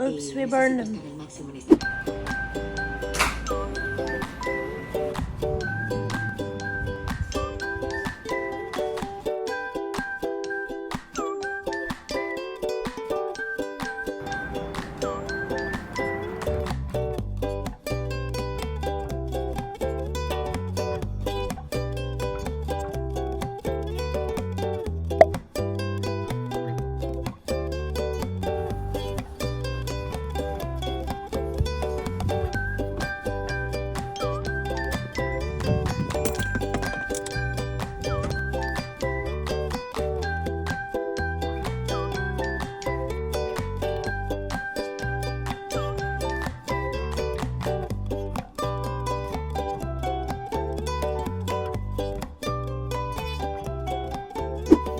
Oops, we burned them.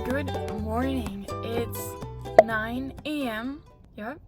Good morning. It's 9 a.m. Yep,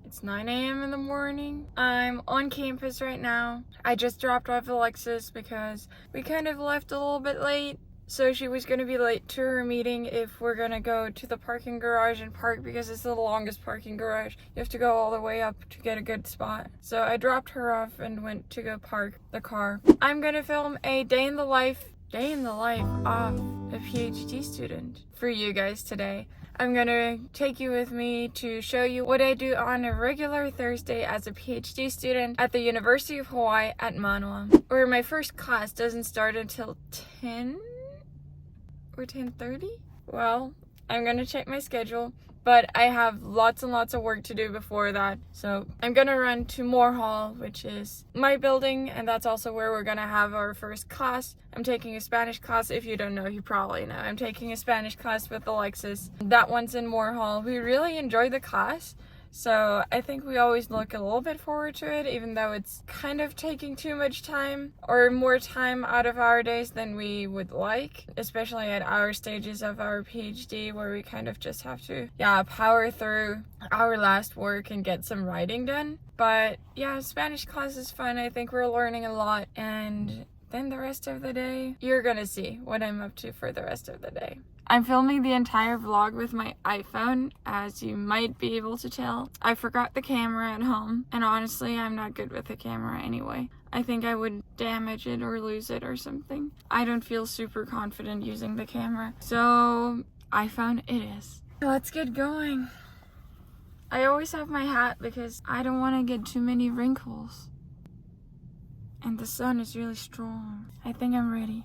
it's 9 a.m. in the morning. I'm on campus right now. I just dropped off Alexus because we kind of left a little bit late. So she was going to be late to her meeting if we're going to go to the parking garage and park because it's the longest parking garage. You have to go all the way up to get a good spot. So I dropped her off and went to go park the car. I'm going to film a day in the life of a PhD student for you guys today. I'm gonna take you with me to show you what I do on a regular Thursday as a PhD student at the University of Hawai'i at Mānoa, where my first class doesn't start until 10 or 10:30. Well, I'm gonna check my schedule, but I have lots and lots of work to do before that. So I'm gonna run to Moore Hall, which is my building, and that's also where we're gonna have our first class. I'm taking a Spanish class. If you don't know, you probably know. I'm taking a Spanish class with Alexus. That one's in Moore Hall. We really enjoyed the class. So I think we always look a little bit forward to it, even though it's kind of taking too much time or more time out of our days than we would like, especially at our stages of our PhD where we kind of just have to, power through our last work and get some writing done. But yeah, Spanish class is fun. I think we're learning a lot, and then the rest of the day, you're gonna see what I'm up to for the rest of the day. I'm filming the entire vlog with my iPhone, as you might be able to tell. I forgot the camera at home, and honestly, I'm not good with the camera anyway. I think I would damage it or lose it or something. I don't feel super confident using the camera, so iPhone it is. Let's get going. I always have my hat because I don't want to get too many wrinkles. And the sun is really strong. I think I'm ready.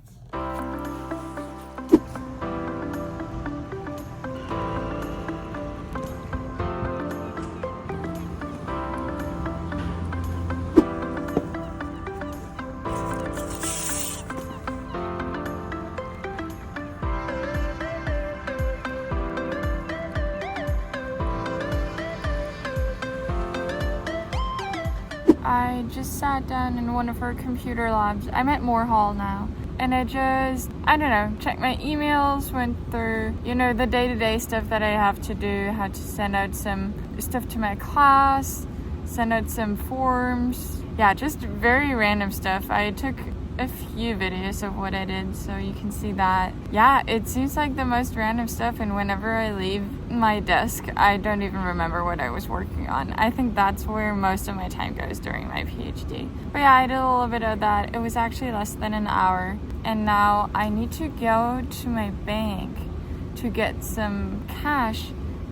I just sat down in one of her computer labs. I'm at Moore Hall now. And I checked my emails, went through, the day-to-day stuff that I have to do. Had to send out some stuff to my class, send out some forms. Yeah, just very random stuff. I took a few videos of what I did, so you can see that. Yeah, it seems like the most random stuff, and whenever I leave my desk, I don't even remember what I was working on. I think that's where most of my time goes during my PhD. But yeah, I did a little bit of that. It was actually less than an hour, and now I need to go to my bank to get some cash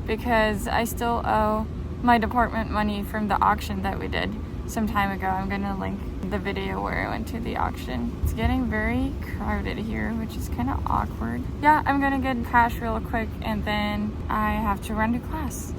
because I still owe my department money from the auction that we did some time ago. I'm gonna link the video where I went to the auction. It's getting very crowded here, which is kind of awkward. Yeah, I'm gonna get cash real quick and then I have to run to class.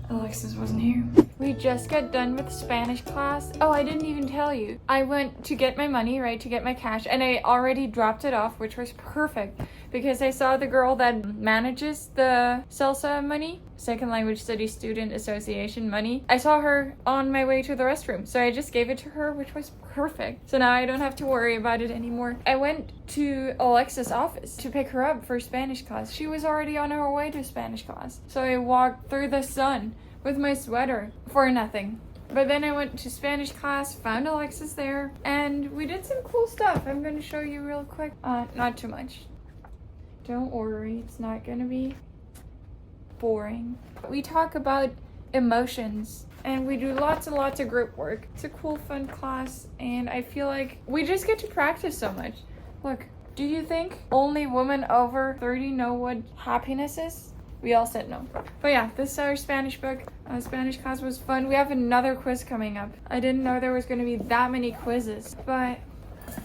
Alexus wasn't here. We just got done with Spanish class. Oh, I didn't even tell you. I went to get my money, to get my cash, and I already dropped it off, which was perfect because I saw the girl that manages the SELSA money, Second Language Studies Student Association money. I saw her on my way to the restroom, so I just gave it to her, which was perfect. So now I don't have to worry about it anymore. I went to Alexus' office to pick her up for Spanish class. She was already on her way to Spanish class. So I walked through the sun with my sweater for nothing. But then I went to Spanish class, found Alexus there, and we did some cool stuff. I'm going to show you real quick. Not too much. Don't worry, it's not going to be boring. We talk about emotions, and we do lots and lots of group work. It's a cool, fun class, and I feel like we just get to practice so much. Look, do you think only women over 30 know what happiness is? We all said no. But yeah, this is our Spanish book. Spanish class was fun. We have another quiz coming up. I didn't know there was going to be that many quizzes, but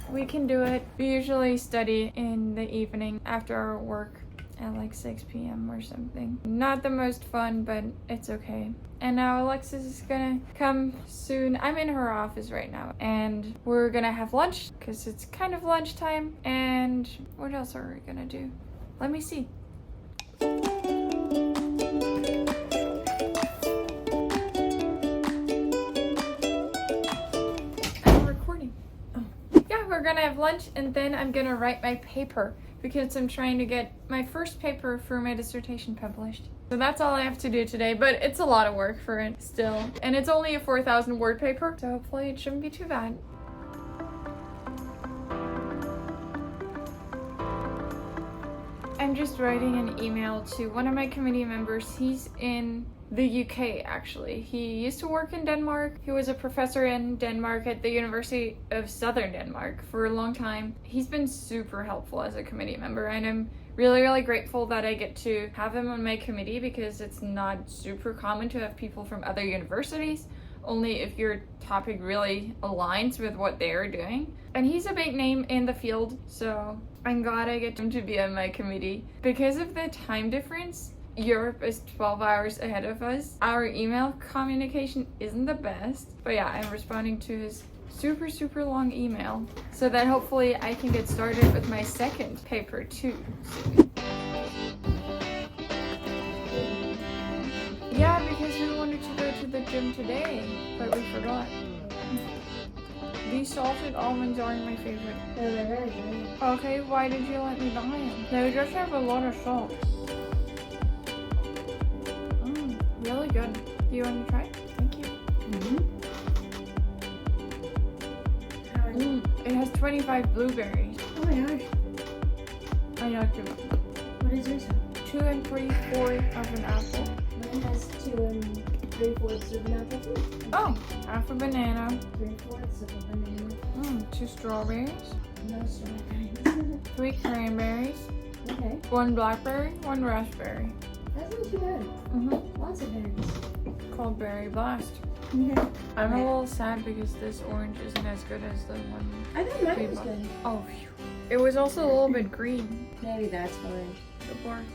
we can do it. We usually study in the evening after our work at like 6 p.m. or something. Not the most fun, but it's okay. And now Alexus is gonna come soon. I'm in her office right now, and we're gonna have lunch because it's kind of lunchtime. And what else are we gonna do? Let me see. I'm recording. Oh. Yeah, we're gonna have lunch, and then I'm gonna write my paper, because I'm trying to get my first paper for my dissertation published. So that's all I have to do today, but it's a lot of work for it still. And it's only a 4,000 word paper, so hopefully it shouldn't be too bad. I'm just writing an email to one of my committee members. He's in the UK, actually. He used to work in Denmark. He was a professor in Denmark at the University of Southern Denmark for a long time. He's been super helpful as a committee member, and I'm really, really grateful that I get to have him on my committee, because it's not super common to have people from other universities, only if your topic really aligns with what they are doing. And he's a big name in the field, so I'm glad I get him to be on my committee. Because of the time difference, Europe is 12 hours ahead of us. Our email communication isn't the best, but yeah, I'm responding to his super long email so that hopefully I can get started with my second paper too soon. Yeah, because we wanted to go to the gym today, but we forgot. These salted almonds aren't my favorite. No, they're really good. Okay, why did you let me buy them? They just have a lot of salt. Really good. Do you want to try it? Thank you. It has 25 blueberries. Oh my gosh. I knocked them up. What is yours? 2 3/4 of an apple. Mine has 2 3/4 of an apple too. Oh, half a banana. 3/4 of a banana. 2 strawberries. No strawberries. 3 cranberries. Okay. 1 blackberry. 1 raspberry. That's not too bad. Lots of berries. Called Berry Blast. Yeah. I'm a little sad because this orange isn't as good as the one. I thought mine was good. Oh, phew. It was also a little bit green. Maybe that's why. The bark.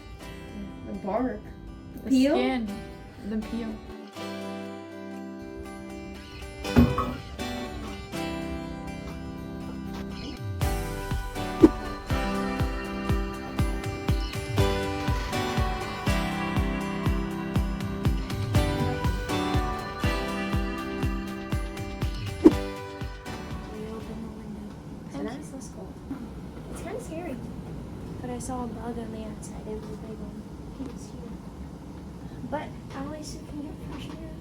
The bark. The Peel? skin. The peel. It's kind of scary. But I saw a bug on the outside. It was a big one. He was here. But at least you can get fresh air.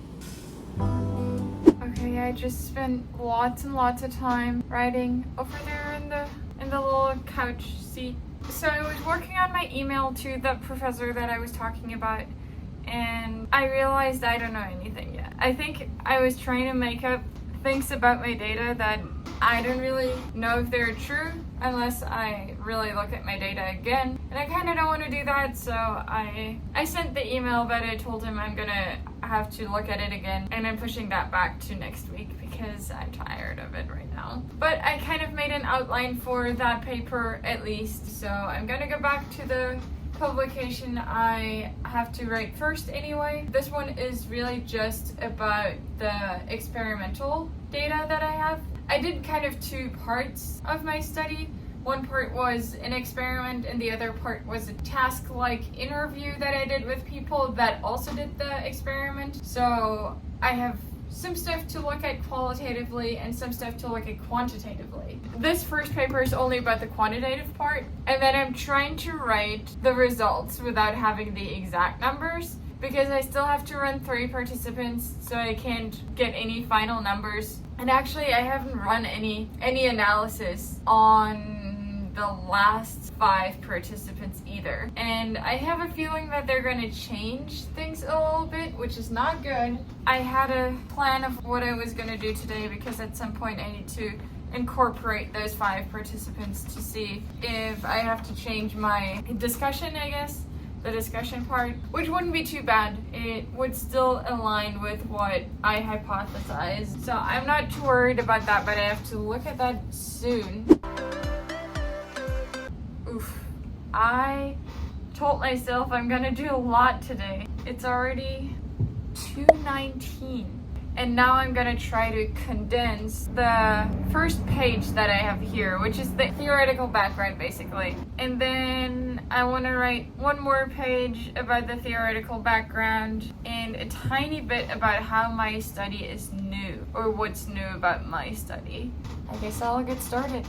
Okay, I just spent lots and lots of time writing over there in the little couch seat. So I was working on my email to the professor that I was talking about, and I realized I don't know anything yet. I think I was trying to make up things about my data that I don't really know if they're true unless I really look at my data again. And I kind of don't want to do that, so I sent the email, but I told him I'm gonna have to look at it again, and I'm pushing that back to next week because I'm tired of it right now. But I kind of made an outline for that paper at least, so I'm gonna go back to the publication I have to write first anyway. This one is really just about the experimental data that I have. I did kind of 2 parts of my study. One part was an experiment and the other part was a task-like interview that I did with people that also did the experiment. So I have some stuff to look at qualitatively and some stuff to look at quantitatively. This first paper is only about the quantitative part, and then I'm trying to write the results without having the exact numbers, because I still have to run 3 participants, so I can't get any final numbers. And actually, I haven't run any analysis on the last 5 participants either. And I have a feeling that they're going to change things a little bit, which is not good. I had a plan of what I was going to do today, because at some point I need to incorporate those 5 participants to see if I have to change my discussion, I guess. The discussion part, which wouldn't be too bad. It would still align with what I hypothesized. So I'm not too worried about that, but I have to look at that soon. Oof. I told myself I'm gonna do a lot today. It's already 2:19. And now I'm gonna try to condense the first page that I have here, which is the theoretical background basically. And then I wanna write one more page about the theoretical background and a tiny bit about how my study is new, or what's new about my study. I guess I'll get started.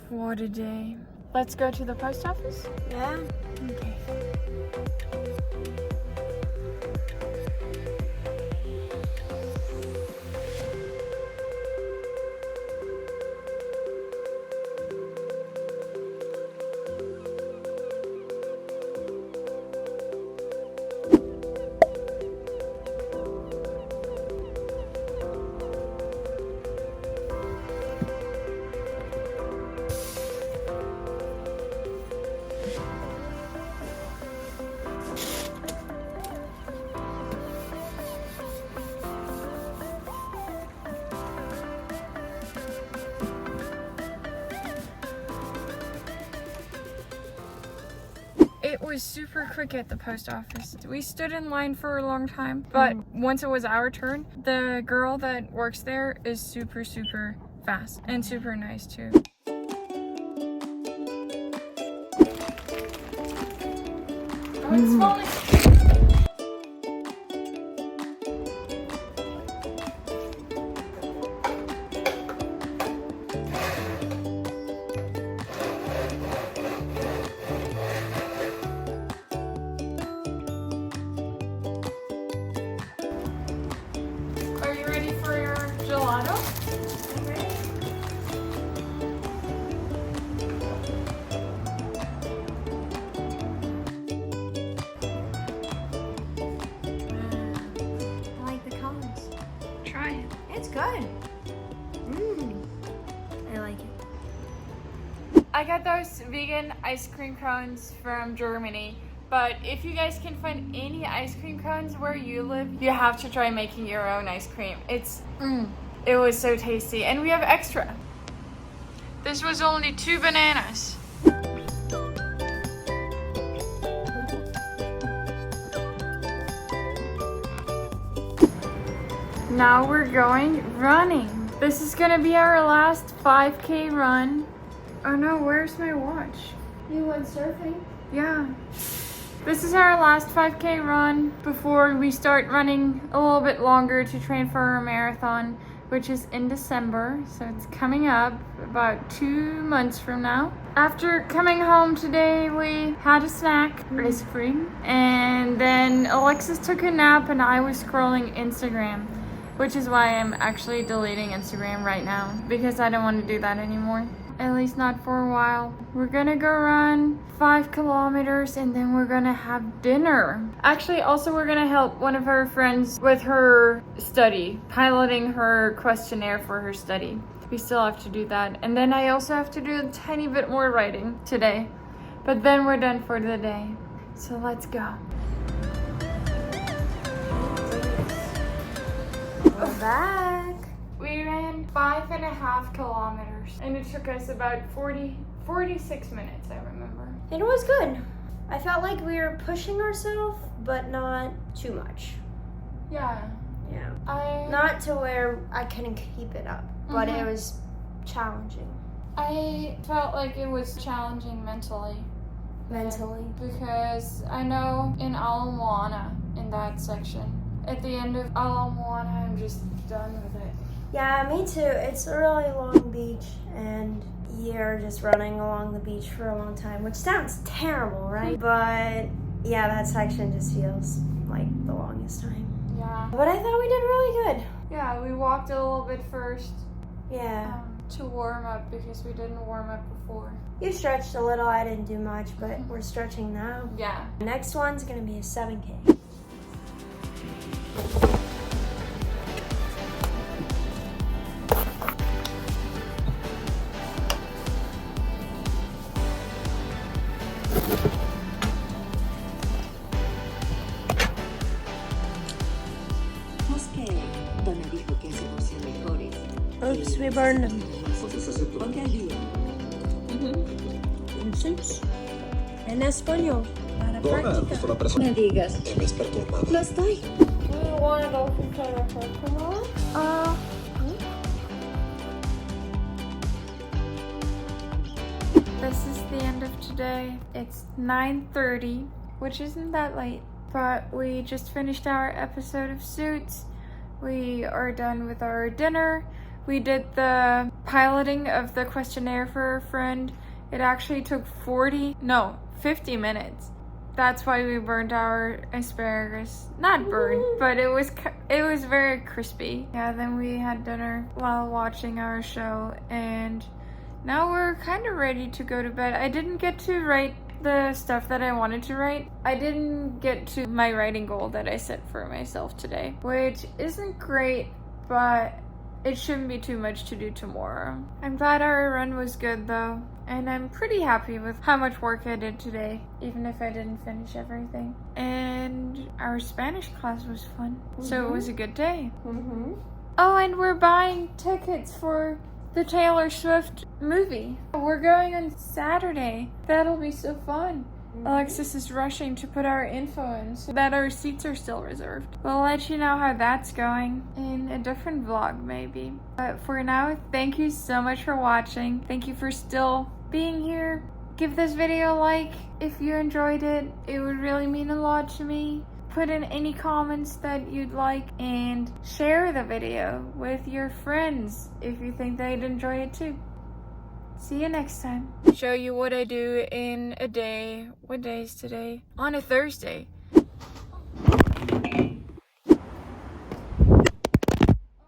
What a day. Let's go to the post office? Yeah. Okay. It was super quick at the post office. We stood in line for a long time, but once it was our turn, the girl that works there is super fast and super nice too. Oh, it's falling. Are you ready for your gelato? I'm ready. I like the colors. Try it. It's good. I like it. I got those vegan ice cream cones from Germany, but if you guys can find any ice cream cones where you live, you have to try making your own ice cream. It was so tasty, and we have extra. This was only 2 bananas. Now we're going running. This is gonna be our last 5K run. Oh no, where's my watch? You went surfing? Yeah. This is our last 5K run before we start running a little bit longer to train for our marathon, which is in December. So it's coming up about 2 months from now. After coming home today, we had a snack, ice cream, and then Alexus took a nap and I was scrolling Instagram, which is why I'm actually deleting Instagram right now, because I don't want to do that anymore. at least not for a while. We're gonna go run 5 kilometers and then we're gonna have dinner. Actually, also we're gonna help one of our friends with her study, piloting her questionnaire for her study. We still have to do that. And then I also have to do a tiny bit more writing today. But then we're done for the day. So let's go. We're back. We ran 5.5 kilometers and it took us about 46 minutes, I remember. It was good. I felt like we were pushing ourselves, but not too much. Yeah. Yeah. Not to where I couldn't keep it up, but it was challenging. I felt like it was challenging mentally. Because I know in Aloha, in that section, at the end of Aloha, I'm just done with it. Yeah, me too. It's a really long beach, and you're just running along the beach for a long time, which sounds terrible, right? But yeah, that section just feels like the longest time. Yeah. But I thought we did really good. Yeah, we walked a little bit first. Yeah. To warm up because we didn't warm up before. You stretched a little, I didn't do much, but we're stretching now. Yeah. The next one's gonna be a 7K. Oops, we burned them. En español, para practicar. Me digas. Lo estoy. We want to go for tomorrow? This is the end of today. It's 9:30, which isn't that late, but we just finished our episode of Suits. We are done with our dinner. We did the piloting of the questionnaire for a friend. It actually took 50 minutes. That's why we burned our asparagus. Not burned, but it was very crispy. Yeah, then we had dinner while watching our show, and now we're kind of ready to go to bed. I didn't get to write the stuff that I wanted to write. I didn't get to my writing goal that I set for myself today, which isn't great, but it shouldn't be too much to do tomorrow. I'm glad our run was good though, and I'm pretty happy with how much work I did today, even if I didn't finish everything. And our Spanish class was fun, so it was a good day. Oh, and we're buying tickets for the Taylor Swift movie. We're going on Saturday. That'll be so fun. Alexus is rushing to put our info in so that our seats are still reserved. We'll let you know how that's going in a different vlog maybe. But for now, thank you so much for watching. Thank you for still being here. Give this video a like if you enjoyed it. It would really mean a lot to me. Put in any comments that you'd like and share the video with your friends if you think they'd enjoy it too. See you next time. Show you what I do in a day. What day is today? On a Thursday.